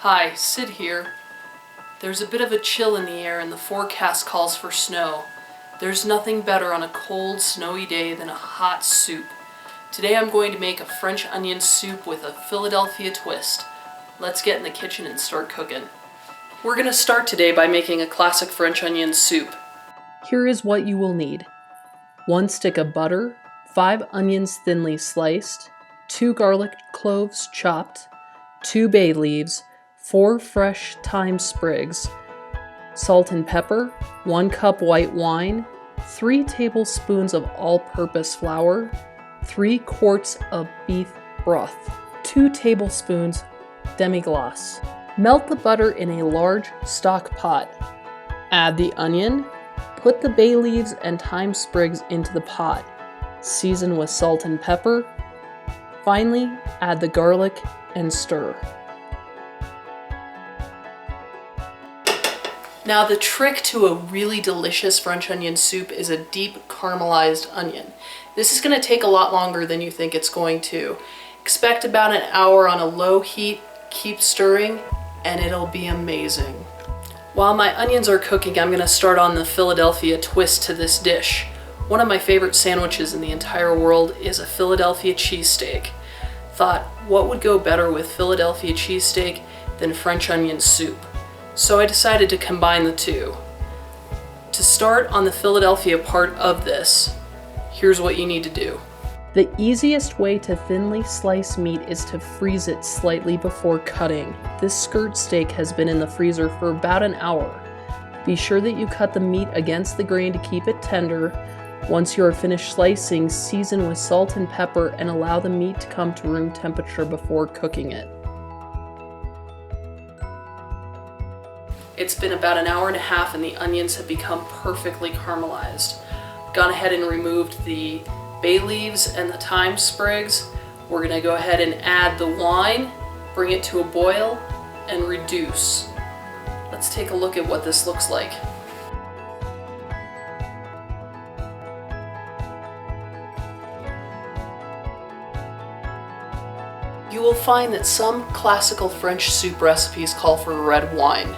Hi, Sid here. There's a bit of a chill in the air and the forecast calls for snow. There's nothing better on a cold, snowy day than a hot soup. Today I'm going to make a French onion soup with a Philadelphia twist. Let's get in the kitchen and start cooking. We're going to start today by making a classic French onion soup. Here is what you will need. 1 stick of butter, 5 onions thinly sliced, 2 garlic cloves chopped, 2 bay leaves, 4 fresh thyme sprigs, salt and pepper, 1 cup white wine, 3 tablespoons of all-purpose flour, 3 quarts of beef broth, 2 tablespoons demi-glace. Melt the butter in a large stock pot. Add the onion, put the bay leaves and thyme sprigs into the pot. Season with salt and pepper. Finally, add the garlic and stir. Now the trick to a really delicious French onion soup is a deep caramelized onion. This is going to take a lot longer than you think it's going to. Expect about an hour on a low heat, keep stirring, and it'll be amazing. While my onions are cooking, I'm going to start on the Philadelphia twist to this dish. One of my favorite sandwiches in the entire world is a Philadelphia cheesesteak. Thought, what would go better with Philadelphia cheesesteak than French onion soup? So I decided to combine the two. To start on the Philadelphia part of this, here's what you need to do. The easiest way to thinly slice meat is to freeze it slightly before cutting. This skirt steak has been in the freezer for about an hour. Be sure that you cut the meat against the grain to keep it tender. Once you are finished slicing, season with salt and pepper and allow the meat to come to room temperature before cooking it. It's been about an hour and a half and the onions have become perfectly caramelized. Gone ahead and removed the bay leaves and the thyme sprigs. We're going to go ahead and add the wine, bring it to a boil, and reduce. Let's take a look at what this looks like. You will find that some classical French soup recipes call for red wine.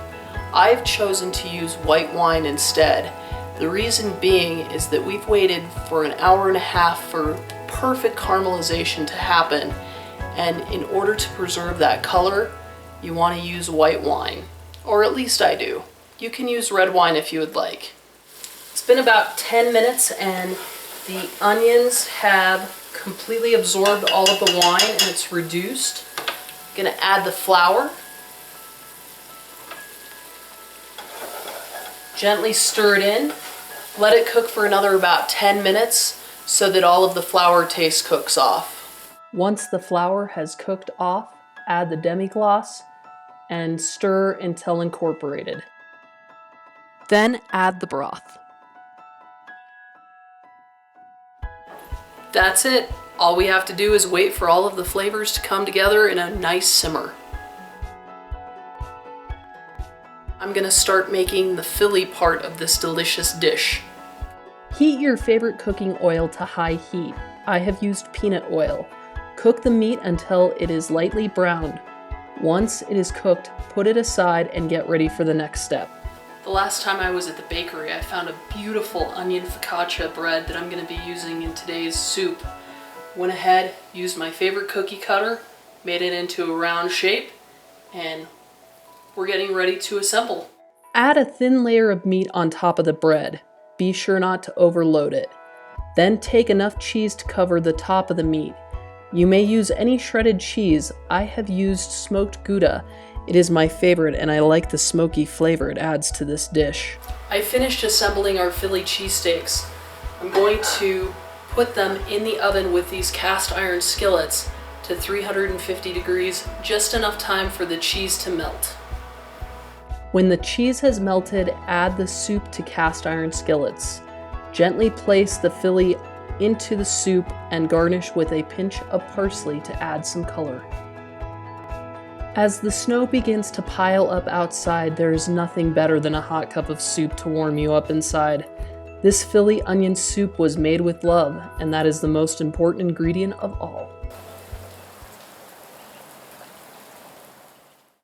I've chosen to use white wine instead. The reason being is that we've waited for an hour and a half for perfect caramelization to happen, and in order to preserve that color, you want to use white wine, or at least I do. You can use red wine if you would like. It's been about 10 minutes and the onions have completely absorbed all of the wine and it's reduced. I'm going to add the flour. Gently stir it in. Let it cook for another about 10 minutes so that all of the flour taste cooks off. Once the flour has cooked off, add the demi-glace and stir until incorporated. Then add the broth. That's it. All we have to do is wait for all of the flavors to come together in a nice simmer. I'm going to start making the Philly part of this delicious dish. Heat your favorite cooking oil to high heat. I have used peanut oil. Cook the meat until it is lightly browned. Once it is cooked, put it aside and get ready for the next step. The last time I was at the bakery, I found a beautiful onion focaccia bread that I'm going to be using in today's soup. Went ahead, used my favorite cookie cutter, made it into a round shape, and we're getting ready to assemble. Add a thin layer of meat on top of the bread. Be sure not to overload it. Then take enough cheese to cover the top of the meat. You may use any shredded cheese. I have used smoked Gouda. It is my favorite and I like the smoky flavor it adds to this dish. I finished assembling our Philly cheesesteaks. I'm going to put them in the oven with these cast iron skillets to 350 degrees, just enough time for the cheese to melt. When the cheese has melted, add the soup to cast iron skillets. Gently place the Philly into the soup and garnish with a pinch of parsley to add some color. As the snow begins to pile up outside, there is nothing better than a hot cup of soup to warm you up inside. This Philly onion soup was made with love, and that is the most important ingredient of all.